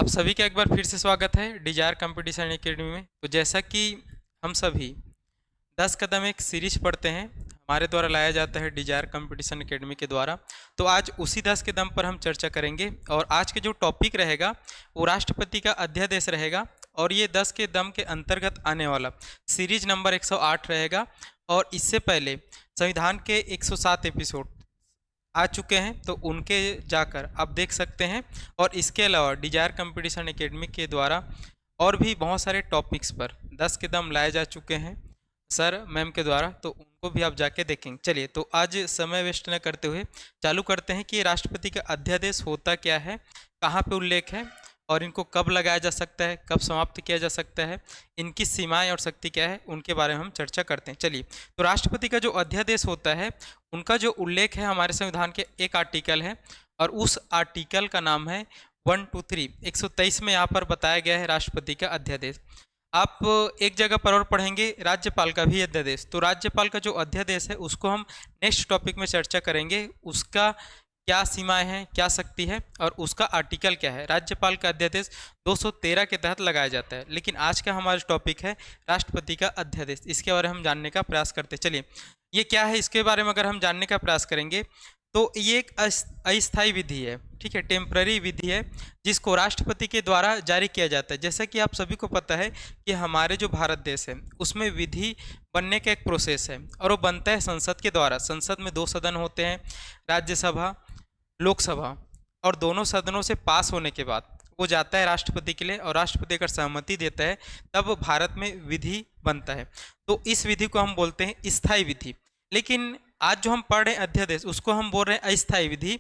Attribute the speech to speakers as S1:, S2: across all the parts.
S1: सभी का एक बार फिर से स्वागत है डिजायर कंपटीशन एकेडमी में। तो जैसा कि हम सभी 10 कदम एक सीरीज पढ़ते हैं, हमारे द्वारा लाया जाता है डिजायर कंपटीशन एकेडमी के द्वारा। तो आज उसी 10 कदम पर हम चर्चा करेंगे और आज के जो टॉपिक रहेगा वो राष्ट्रपति का अध्यादेश रहेगा और ये 10 के दम के अंतर्गत आने वाला सीरीज नंबर 108 रहेगा। और इससे पहले संविधान के 107 एपिसोड आ चुके हैं, तो उनके जाकर आप देख सकते हैं। और इसके अलावा डिजायर कंपटीशन एकेडमी के द्वारा और भी बहुत सारे टॉपिक्स पर 10 कदम लाए जा चुके हैं सर मैम के द्वारा, तो उनको भी आप जाके देखेंगे। चलिए, तो आज समय वेस्ट न करते हुए चालू करते हैं कि राष्ट्रपति का अध्यादेश होता क्या है, कहाँ पे उल्लेख है और इनको कब लगाया जा सकता है, कब समाप्त किया जा सकता है, इनकी सीमाएं और शक्ति क्या है, उनके बारे में हम चर्चा करते हैं। चलिए, तो राष्ट्रपति का जो अध्यादेश होता है उनका जो उल्लेख है हमारे संविधान के एक आर्टिकल है और उस आर्टिकल का नाम है 123 123 में यहाँ पर बताया गया है राष्ट्रपति का अध्यादेश। आप एक जगह पर और पढ़ेंगे राज्यपाल का भी अध्यादेश। तो राज्यपाल का जो अध्यादेश है उसको हम नेक्स्ट टॉपिक में चर्चा करेंगे, उसका क्या सीमाएं हैं, क्या शक्ति है और उसका आर्टिकल क्या है। राज्यपाल का अध्यादेश 213 के तहत लगाया जाता है, लेकिन आज का हमारा टॉपिक है राष्ट्रपति का अध्यादेश। इसके बारे में हम जानने का प्रयास करते हैं। चलिए, ये क्या है इसके बारे में अगर हम जानने का प्रयास करेंगे तो ये एक अस्थायी विधि है, ठीक है, टेम्पररी विधि है जिसको राष्ट्रपति के द्वारा जारी किया जाता है। जैसा कि आप सभी को पता है कि हमारे जो भारत देश है उसमें विधि बनने का एक प्रोसेस है और वो बनता है संसद के द्वारा। संसद में 2 सदन होते हैं, राज्यसभा, लोकसभा, और दोनों सदनों से पास होने के बाद वो जाता है राष्ट्रपति के लिए और राष्ट्रपति अगर सहमति देता है तब भारत में विधि बनता है। तो इस विधि को हम बोलते हैं स्थायी विधि। लेकिन आज जो हम पढ़ रहे हैं अध्यादेश उसको हम बोल रहे हैं अस्थायी विधि।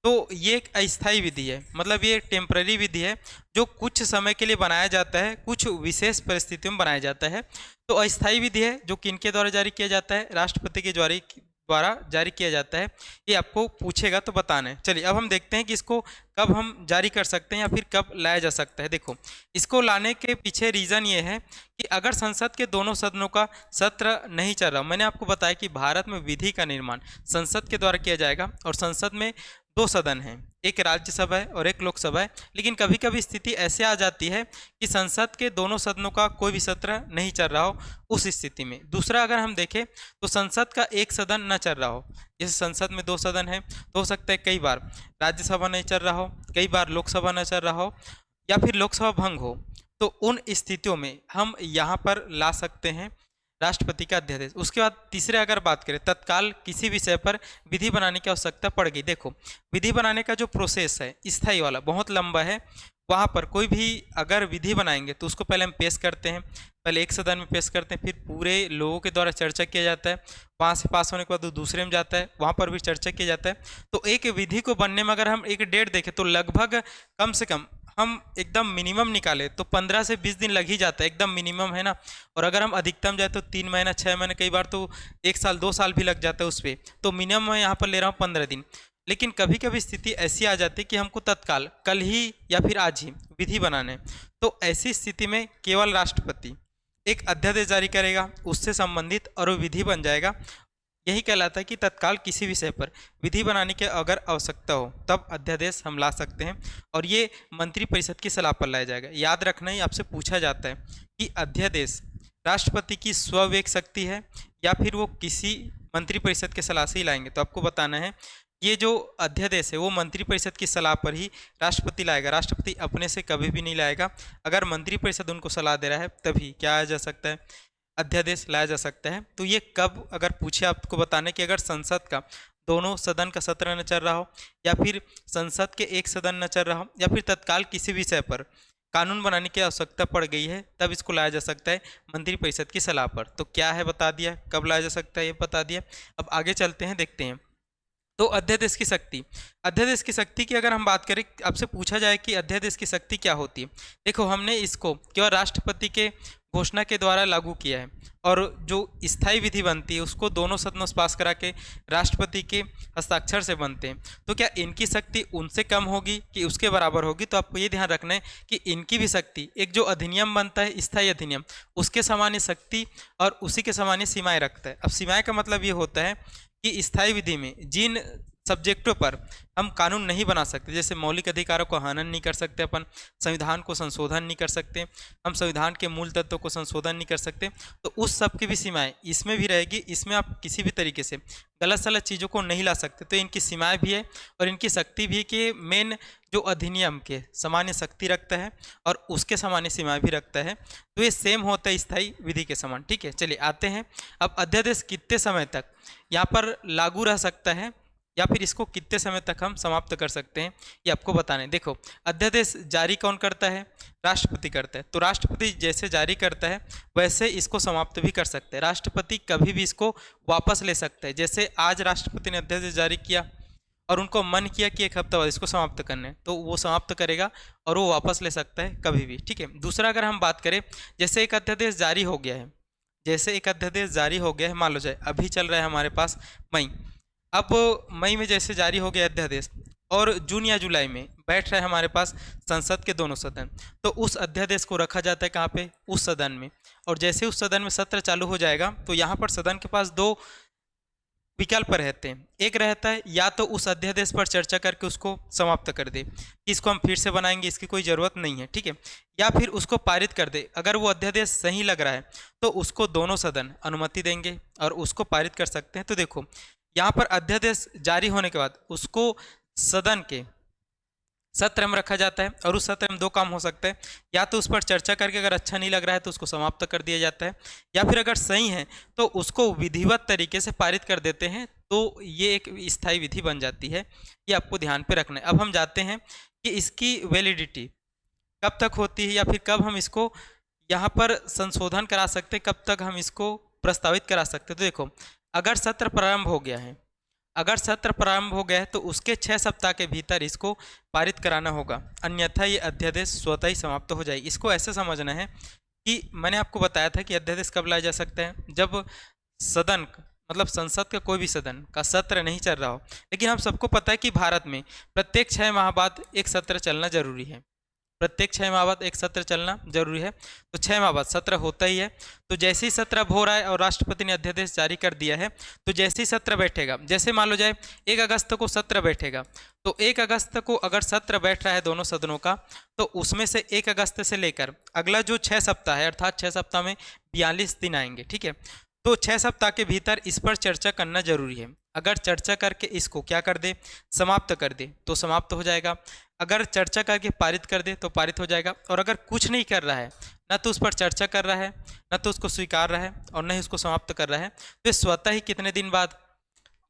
S1: तो ये एक अस्थायी विधि है, मतलब ये एक टेम्पररी विधि है जो कुछ समय के लिए बनाया जाता है, कुछ विशेष परिस्थितियों में बनाया जाता है। तो अस्थायी विधि है जो किनके द्वारा जारी किया जाता है, राष्ट्रपति के द्वारा जारी किया जाता है। ये आपको पूछेगा तो बताना है। चलिए, अब हम देखते हैं कि इसको कब हम जारी कर सकते हैं या फिर कब लाया जा सकता है। देखो, इसको लाने के पीछे रीज़न ये है कि अगर संसद के दोनों सदनों का सत्र नहीं चल रहा, मैंने आपको बताया कि भारत में विधि का निर्माण संसद के द्वारा किया जाएगा और संसद में 2 सदन हैं, एक राज्यसभा है और एक लोकसभा है। लेकिन कभी कभी स्थिति ऐसे आ जाती है कि संसद के दोनों सदनों का कोई भी सत्र नहीं चल रहा हो। उस स्थिति में दूसरा अगर हम देखें तो संसद का एक सदन न चल रहा हो, जैसे संसद में 2 सदन है तो हो सकता है कई बार राज्यसभा नहीं चल रहा हो, कई बार लोकसभा न चल रहा हो या फिर लोकसभा भंग हो। तो उन स्थितियों में हम यहाँ पर ला सकते हैं राष्ट्रपति का अध्यादेश। उसके बाद तीसरे अगर बात करें, तत्काल किसी विषय पर विधि बनाने की आवश्यकता पड़ गई। देखो, विधि बनाने का जो प्रोसेस है स्थायी वाला बहुत लंबा है। वहाँ पर कोई भी अगर विधि बनाएंगे तो उसको पहले हम पेश करते हैं, पहले एक सदन में पेश करते हैं, फिर पूरे लोगों के द्वारा चर्चा किया जाता है, वहाँ से पास होने के बाद वो दूसरे में जाता है, वहाँ पर भी चर्चा किया जाता है। तो एक विधि को बनने में अगर हम एक डेट देखें तो लगभग कम से कम हम एकदम मिनिमम निकाले तो 15 से 20 दिन लग ही जाता है, एकदम मिनिमम है ना। और अगर हम अधिकतम जाए तो 3 महीना, 6 महीने, कई बार तो 1 साल 2 साल भी लग जाता है उस पर। तो मिनिमम मैं यहाँ पर ले रहा हूँ 15 दिन। लेकिन कभी कभी स्थिति ऐसी आ जाती है कि हमको तत्काल कल ही या फिर आज ही विधि बनाने, तो ऐसी स्थिति में केवल राष्ट्रपति एक अध्यादेश जारी करेगा, उससे संबंधित और वो विधि बन जाएगा। यही कहलाता है कि तत्काल किसी विषय पर विधि बनाने की अगर आवश्यकता हो तब अध्यादेश हम ला सकते हैं और ये मंत्रिपरिषद की सलाह पर लाया जाएगा। याद रखना ही आपसे पूछा जाता है कि अध्यादेश राष्ट्रपति की स्वविवेक शक्ति है या फिर वो किसी मंत्रिपरिषद के सलाह से ही लाएंगे। तो आपको बताना है ये जो अध्यादेश है वो मंत्रिपरिषद की सलाह पर ही राष्ट्रपति लाएगा, राष्ट्रपति अपने से कभी भी नहीं लाएगा। अगर मंत्रिपरिषद उनको सलाह दे रहा है तभी क्या आया जा सकता है, अध्यादेश लाया जा सकता है। तो ये कब अगर पूछे आपको बताने कि अगर संसद का दोनों सदन का सत्र न चल रहा हो या फिर संसद के एक सदन न चल रहा हो या फिर तत्काल किसी विषय पर कानून बनाने की आवश्यकता पड़ गई है, तब इसको लाया जा सकता है मंत्रिपरिषद की सलाह पर। तो क्या है बता दिया, कब लाया जा सकता है ये बता दिया। अब आगे चलते हैं, देखते हैं। तो अध्यादेश की शक्ति, अध्यादेश की शक्ति की अगर हम बात करें, आपसे पूछा जाए कि अध्यादेश की शक्ति क्या होती है। देखो, हमने इसको केवल राष्ट्रपति के घोषणा के द्वारा लागू किया है और जो स्थायी विधि बनती है उसको दोनों सदनों से पास करा के राष्ट्रपति के हस्ताक्षर से बनते हैं। तो क्या इनकी शक्ति उनसे कम होगी कि उसके बराबर होगी? तो आपको ये ध्यान रखना है कि इनकी भी शक्ति, एक जो अधिनियम बनता है स्थायी अधिनियम, उसके सामान्य शक्ति और उसी के सामान्य सीमाएं रखता है। अब सीमाएं का मतलब ये होता है कि स्थायी विधि में जिन सब्जेक्टों पर हम कानून नहीं बना सकते। जैसे मौलिक अधिकारों को हनन नहीं कर सकते, अपन संविधान को संशोधन नहीं कर सकते, हम संविधान के मूल तत्वों को संशोधन नहीं कर सकते। तो उस सब की भी सीमाएं इसमें भी रहेगी। इसमें आप किसी भी तरीके से गलत सलत चीज़ों को नहीं ला सकते। तो इनकी सीमाएं भी है और इनकी शक्ति भी है कि मेन जो अधिनियम के सामान्य शक्ति रखता है और उसके सामान्य सीमाएं भी रखता है। तो ये सेम होता है स्थायी विधि के समान। ठीक है, चलिए आते हैं। अब अध्यादेश कितने समय तक यहाँ पर लागू रह सकता है या फिर इसको कितने समय तक हम समाप्त कर सकते हैं, ये आपको बताना है। देखो, अध्यादेश जारी कौन करता है? राष्ट्रपति करता है। तो राष्ट्रपति जैसे जारी करता है वैसे इसको समाप्त भी कर सकते हैं। राष्ट्रपति कभी भी इसको वापस ले सकते हैं। जैसे आज राष्ट्रपति ने अध्यादेश जारी किया और उनको मन किया कि एक हफ्ता बाद इसको समाप्त करना है, तो वो समाप्त करेगा और वो वापस ले सकता है कभी भी। ठीक है, दूसरा अगर हम बात करें, जैसे एक अध्यादेश जारी हो गया है, जैसे एक अध्यादेश जारी हो गया है, मान लो जाए अभी चल रहा है हमारे पास मई, अब मई में जैसे जारी हो गया अध्यादेश और जून या जुलाई में बैठ रहा है हमारे पास संसद के दोनों सदन, तो उस अध्यादेश को रखा जाता है कहाँ पे? उस सदन में। और जैसे उस सदन में सत्र चालू हो जाएगा तो यहाँ पर सदन के पास दो विकल्प रहते हैं। एक रहता है या तो उस अध्यादेश पर चर्चा करके उसको समाप्त कर दे कि इसको हम फिर से बनाएंगे, इसकी कोई ज़रूरत नहीं है। ठीक है, या फिर उसको पारित कर दे। अगर वो अध्यादेश सही लग रहा है तो उसको दोनों सदन अनुमति देंगे और उसको पारित कर सकते हैं। तो देखो, यहाँ पर अध्यादेश जारी होने के बाद उसको सदन के सत्र में रखा जाता है और उस सत्र में दो काम हो सकते हैं। या तो उस पर चर्चा करके अगर अच्छा नहीं लग रहा है तो उसको समाप्त कर दिया जाता है, या फिर अगर सही है तो उसको विधिवत तरीके से पारित कर देते हैं। तो ये एक स्थायी विधि बन जाती है। ये आपको ध्यान पे रखना है। अब हम जाते हैं कि इसकी वैलिडिटी कब तक होती है या फिर कब हम इसको यहाँ पर संशोधन करा सकते हैं, कब तक हम इसको प्रस्तावित करा सकते हैं। तो देखो, अगर सत्र प्रारंभ हो गया है, अगर सत्र प्रारंभ हो गया है तो उसके 6 सप्ताह के भीतर इसको पारित कराना होगा, अन्यथा ये अध्यादेश स्वतः ही समाप्त हो जाएगी। इसको ऐसे समझना है कि मैंने आपको बताया था कि अध्यादेश कब लाया जा सकता है, जब सदन मतलब संसद का कोई भी सदन का सत्र नहीं चल रहा हो। लेकिन हम सबको पता है कि भारत में प्रत्येक 6 माह बाद एक सत्र चलना जरूरी है। प्रत्येक 6 माह बाद एक सत्र चलना जरूरी है। तो 6 माह बाद सत्र होता ही है। तो जैसे ही सत्र अब हो रहा है और राष्ट्रपति ने अध्यादेश जारी कर दिया है, तो जैसे ही सत्र बैठेगा, जैसे मान लो जाए 1 अगस्त को सत्र बैठेगा, तो 1 अगस्त को अगर सत्र बैठ रहा है दोनों सदनों का, तो उसमें से 1 अगस्त से लेकर अगला जो 6 सप्ताह है, अर्थात 6 सप्ताह में 42 दिन आएंगे। ठीक है, तो 6 सप्ताह के भीतर इस पर चर्चा करना जरूरी है। अगर चर्चा करके इसको क्या कर दे, समाप्त कर दे, तो समाप्त हो जाएगा। अगर चर्चा करके पारित कर दे तो पारित हो जाएगा। और अगर कुछ नहीं कर रहा है, ना तो उस पर चर्चा कर रहा है, ना तो उसको स्वीकार रहा है और न ही उसको समाप्त कर रहा है, तो स्वतः ही कितने दिन बाद,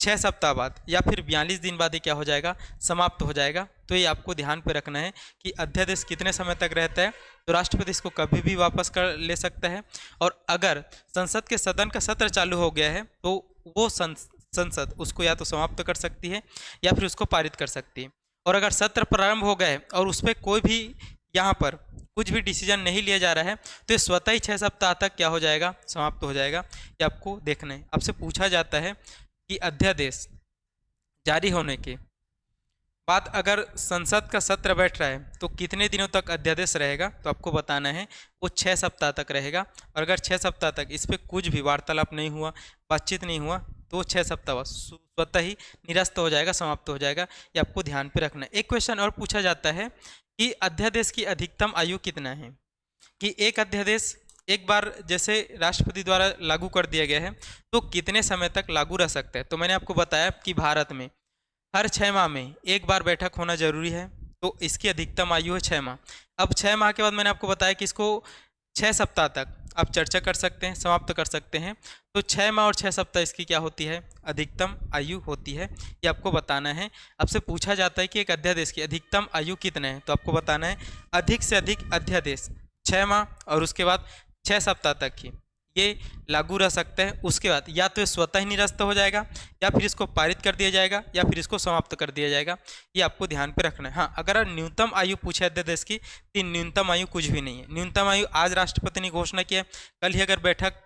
S1: 6 सप्ताह बाद या फिर 42 दिन बाद ही क्या हो जाएगा, समाप्त हो जाएगा। तो ये आपको ध्यान पे रखना है कि अध्यादेश कितने समय तक रहता है। तो राष्ट्रपति इसको कभी भी वापस कर ले सकता है। और अगर संसद के सदन का सत्र चालू हो गया है तो वो संसद उसको या तो समाप्त कर सकती है या फिर उसको पारित कर सकती है। और अगर सत्र प्रारंभ हो गए और उस पर कोई भी यहाँ पर कुछ भी डिसीजन नहीं लिया जा रहा है, तो ये स्वतः ही 6 सप्ताह तक क्या हो जाएगा, समाप्त हो जाएगा। ये आपको देखना है। आपसे पूछा जाता है कि अध्यादेश जारी होने के बाद अगर संसद का सत्र बैठ रहा है तो कितने दिनों तक अध्यादेश रहेगा, तो आपको बताना है वो 6 सप्ताह तक रहेगा। और अगर 6 सप्ताह तक इस पर कुछ भी वार्तालाप नहीं हुआ, बातचीत नहीं हुआ, तो 6 सप्ताह बाद स्वतः ही निरस्त हो जाएगा, समाप्त हो जाएगा। ये आपको ध्यान पे रखना है। एक क्वेश्चन और पूछा जाता है कि अध्यादेश की अधिकतम आयु कितना है, कि एक अध्यादेश एक बार जैसे राष्ट्रपति द्वारा लागू कर दिया गया है तो कितने समय तक लागू रह सकता है। तो मैंने आपको बताया कि भारत में हर 6 माह में एक बार बैठक होना जरूरी है, तो इसकी अधिकतम आयु है 6 माह। अब 6 माह के बाद मैंने आपको बताया कि इसको 6 सप्ताह तक आप चर्चा कर सकते हैं, समाप्त कर सकते हैं। तो 6 माह और 6 सप्ताह इसकी क्या होती है, अधिकतम आयु होती है। ये आपको बताना है। आपसे पूछा जाता है कि एक अध्यादेश की अधिकतम आयु कितना है, तो आपको बताना है अधिक से अधिक अध्यादेश 6 माह और उसके बाद 6 सप्ताह तक ही ये लागू रह सकता है। उसके बाद या तो ये स्वतः ही निरस्त हो जाएगा, या फिर इसको पारित कर दिया जाएगा, या फिर इसको समाप्त कर दिया जाएगा। ये आपको ध्यान पे रखना है। हाँ, अगर न्यूनतम आयु पूछे अध्यादेश की, तो न्यूनतम आयु कुछ भी नहीं है। न्यूनतम आयु आज राष्ट्रपति ने घोषणा किया, कल ही अगर बैठक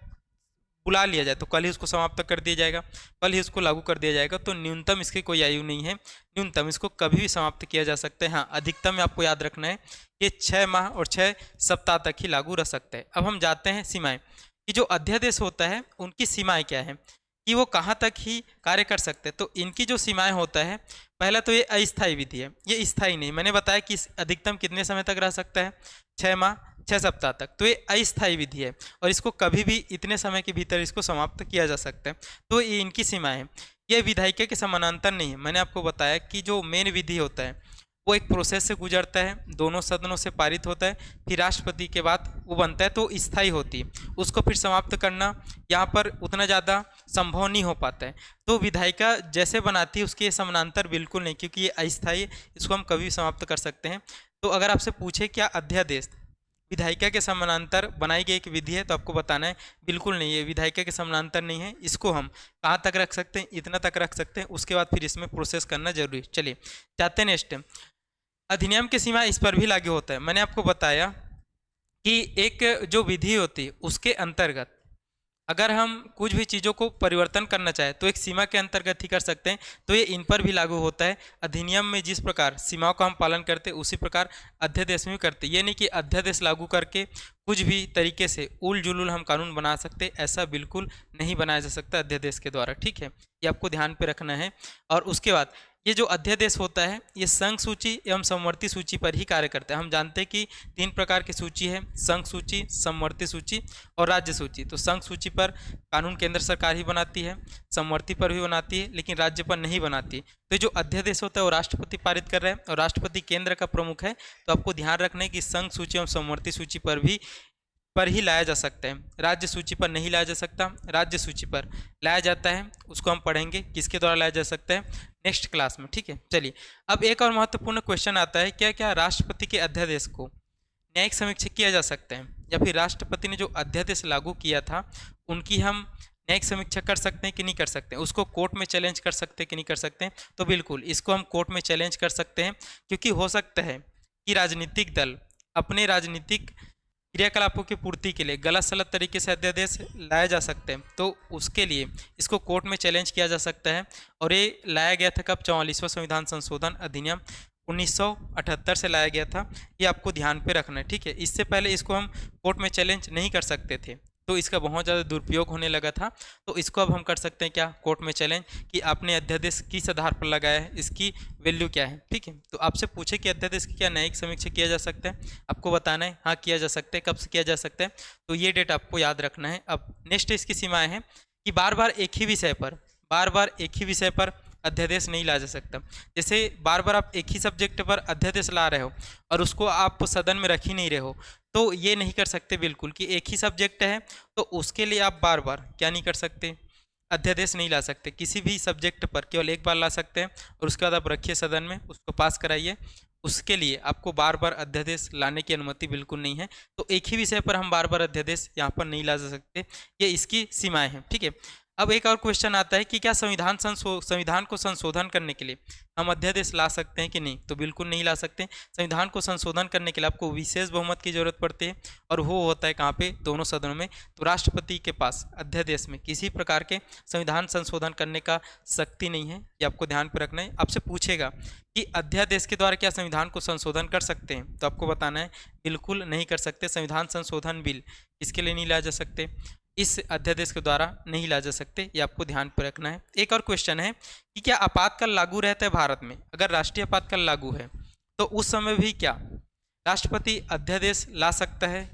S1: बुला लिया जाए तो कल ही उसको समाप्त कर दिया जाएगा, कल ही उसको लागू कर दिया जाएगा। तो न्यूनतम इसकी कोई आयु नहीं है, न्यूनतम इसको कभी भी समाप्त किया जा सकता है। हाँ, अधिकतम में आपको याद रखना है ये 6 माह और 6 सप्ताह तक ही लागू रह सकता है। अब हम जाते हैं सीमाएं, कि जो अध्यादेश होता है उनकी सीमाएं क्या है, कि वो कहाँ तक ही कार्य कर सकते हैं। तो इनकी जो सीमाएं होता है, पहला तो ये अस्थायी विधि है, ये स्थायी नहीं। मैंने बताया कि अधिकतम कितने समय तक रह सकता है, 6 माह 6 सप्ताह तक। तो ये अस्थायी विधि है और इसको कभी भी इतने समय के भीतर इसको समाप्त किया जा सकता है। तो ये इनकी सीमाएं हैं। ये विधायिका के समानांतर नहीं है। मैंने आपको बताया कि जो मेन विधि होता है वो एक प्रोसेस से गुजरता है, दोनों सदनों से पारित होता है, फिर राष्ट्रपति के बाद वो बनता है, तो स्थायी होती है। उसको फिर समाप्त करना यहाँ पर उतना ज़्यादा संभव नहीं हो पाता है। तो विधायिका जैसे बनाती है उसके समानांतर बिल्कुल नहीं, क्योंकि ये अस्थायी, इसको हम कभी भी समाप्त कर सकते हैं। तो अगर आपसे पूछे क्या अध्यादेश विधायिका के समानांतर बनाई गई एक विधि है, तो आपको बताना है बिल्कुल नहीं, ये विधायिका के समानांतर नहीं है। इसको हम कहाँ तक रख सकते हैं, इतना तक रख सकते हैं, उसके बाद फिर इसमें प्रोसेस करना जरूरी। चलिए चाहते हैं नेक्स्ट, अधिनियम की सीमा इस पर भी लागू होता है। मैंने आपको बताया कि एक जो विधि होती है उसके अंतर्गत अगर हम कुछ भी चीज़ों को परिवर्तन करना चाहें तो एक सीमा के अंतर्गत ही कर सकते हैं। तो ये इन पर भी लागू होता है। अधिनियम में जिस प्रकार सीमाओं का हम पालन करते हैं उसी प्रकार अध्यादेश में भी करते हैं। ये नहीं कि अध्यादेश लागू करके कुछ भी तरीके से उल जुलूल हम कानून बना सकते, ऐसा बिल्कुल नहीं बनाया जा सकता अध्यादेश के द्वारा। ठीक है, ये आपको ध्यान पे रखना है। और उसके बाद ये जो अध्यादेश होता है ये संघ सूची एवं समवर्ती सूची पर ही कार्य करता है। हम जानते हैं कि 3 प्रकार की सूची है, संघ सूची, समवर्ती सूची और राज्य सूची। तो संघ सूची पर कानून केंद्र सरकार ही बनाती है, समवर्ती पर भी बनाती है, लेकिन राज्य पर नहीं बनाती। तो जो अध्यादेश होता है वो राष्ट्रपति पारित कर रहे हैं और राष्ट्रपति केंद्र का प्रमुख है। तो आपको ध्यान रखना है कि संघ सूची एवं समवर्ती सूची पर ही लाया जा सकता है, राज्य सूची पर नहीं लाया जा सकता। राज्य सूची पर लाया जाता है, उसको हम पढ़ेंगे किसके द्वारा लाया जा सकता है नेक्स्ट क्लास में। ठीक है, चलिए अब एक और महत्वपूर्ण क्वेश्चन आता है, क्या क्या राष्ट्रपति के अध्यादेश को न्यायिक समीक्षा किया जा सकता है, या फिर राष्ट्रपति ने जो अध्यादेश लागू किया था उनकी हम न्यायिक समीक्षा कर सकते हैं कि नहीं कर सकते हैं, उसको कोर्ट में चैलेंज कर सकते हैं कि नहीं कर सकते हैं। तो बिल्कुल इसको हम कोर्ट में चैलेंज कर सकते हैं, क्योंकि हो सकता है कि राजनीतिक दल अपने राजनीतिक क्रियाकलापों की पूर्ति के लिए गलत सलत तरीके से अध्यादेश लाया जा सकते हैं। तो उसके लिए इसको कोर्ट में चैलेंज किया जा सकता है। और ये लाया गया था कब, 44वां संविधान संशोधन अधिनियम 1978 से लाया गया था। ये आपको ध्यान पे रखना है। ठीक है, इससे पहले इसको हम कोर्ट में चैलेंज नहीं कर सकते थे, तो इसका बहुत ज़्यादा दुरुपयोग होने लगा था। तो इसको अब हम कर सकते हैं क्या, कोर्ट में चैलेंज, कि आपने अध्यादेश किस आधार पर लगाया है, इसकी वैल्यू क्या है। ठीक है, तो आपसे पूछे कि अध्यादेश की क्या न्यायिक समीक्षा किया जा सकता है, आपको बताना है हाँ किया जा सकता है। कब से किया जा सकता है, तो ये डेट आपको याद रखना है। अब नेक्स्ट इसकी सीमाएँ हैं कि बार बार एक ही विषय पर अध्यादेश नहीं लाया जा सकता। जैसे बार बार आप एक ही सब्जेक्ट पर अध्यादेश ला रहे हो और उसको आप सदन में रख ही नहीं रहे हो, तो ये नहीं कर सकते बिल्कुल, कि एक ही सब्जेक्ट है तो उसके लिए आप बार बार क्या नहीं कर सकते, अध्यादेश नहीं ला सकते। किसी भी सब्जेक्ट पर केवल एक बार ला सकते हैं और उसके बाद आप रखिए सदन में, उसको पास कराइए। उसके लिए आपको बार बार अध्यादेश लाने की अनुमति बिल्कुल नहीं है। तो एक ही विषय पर हम बार बार अध्यादेश यहाँ पर नहीं ला जा सकते, ये इसकी सीमाएँ हैं। ठीक है, अब एक और क्वेश्चन आता है कि क्या संविधान को संशोधन करने के लिए हम अध्यादेश ला सकते हैं कि नहीं, तो बिल्कुल नहीं ला सकते। संविधान को संशोधन करने के लिए आपको विशेष बहुमत की जरूरत पड़ती है, और वो होता है कहाँ पे, दोनों सदनों में। तो राष्ट्रपति के पास अध्यादेश में किसी प्रकार के संविधान संशोधन करने का शक्ति नहीं है, ये आपको ध्यान पर रखना है। आपसे पूछेगा कि अध्यादेश के द्वारा क्या संविधान को संशोधन कर सकते हैं, तो आपको बताना है बिल्कुल नहीं कर सकते। संविधान संशोधन बिल इसके लिए नहीं लाया जा सकते, इस अध्यादेश के द्वारा नहीं ला जा सकते, ये आपको ध्यान पर रखना है। एक और क्वेश्चन है कि क्या आपातकाल लागू रहता है भारत में, अगर राष्ट्रीय आपातकाल लागू है तो उस समय भी क्या राष्ट्रपति अध्यादेश ला सकता है।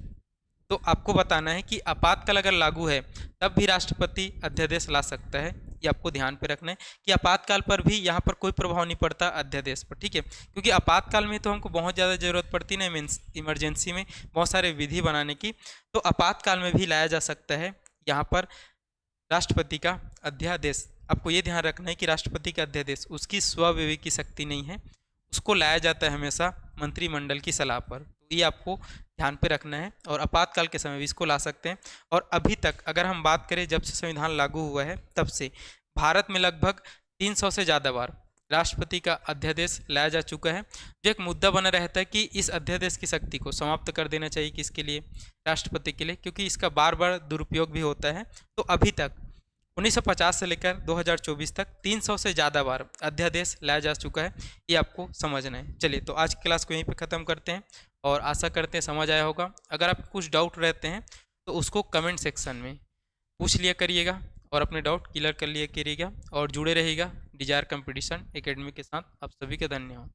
S1: तो आपको बताना है कि आपातकाल अगर लागू है तब भी राष्ट्रपति अध्यादेश ला सकता है, ये आपको ध्यान पे रखना है कि आपातकाल पर भी यहाँ पर कोई प्रभाव नहीं पड़ता अध्यादेश पर। ठीक है, क्योंकि आपातकाल में तो हमको बहुत ज़्यादा ज़रूरत पड़ती है, मीन्स इमरजेंसी में बहुत सारे विधि बनाने की, तो आपातकाल में भी लाया जा सकता है यहाँ पर राष्ट्रपति का अध्यादेश। आपको ये ध्यान रखना है कि राष्ट्रपति का अध्यादेश उसकी स्वविवेक की शक्ति नहीं है, उसको लाया जाता है हमेशा मंत्रिमंडल की सलाह पर। तो ये आपको ध्यान पे रखना है, और आपातकाल के समय भी इसको ला सकते हैं। और अभी तक अगर हम बात करें जब से संविधान लागू हुआ है तब से भारत में लगभग 300 से ज़्यादा बार राष्ट्रपति का अध्यादेश लाया जा चुका है। जो एक मुद्दा बना रहता है कि इस अध्यादेश की शक्ति को समाप्त कर देना चाहिए, किसके लिए, राष्ट्रपति के लिए, क्योंकि इसका बार बार दुरुपयोग भी होता है। तो अभी तक 1950 से लेकर 2024 तक 300 से ज़्यादा बार अध्यादेश लाया जा चुका है, ये आपको समझना है। चलिए तो आज की क्लास को यहीं पे ख़त्म करते हैं, और आशा करते हैं समझ आया होगा। अगर आप कुछ डाउट रहते हैं तो उसको कमेंट सेक्शन में पूछ लिया करिएगा, और अपने डाउट क्लियर कर लिया करिएगा और जुड़े रहिएगा डिजायर कंपटीशन एकेडमी के साथ। आप सभी का धन्यवाद।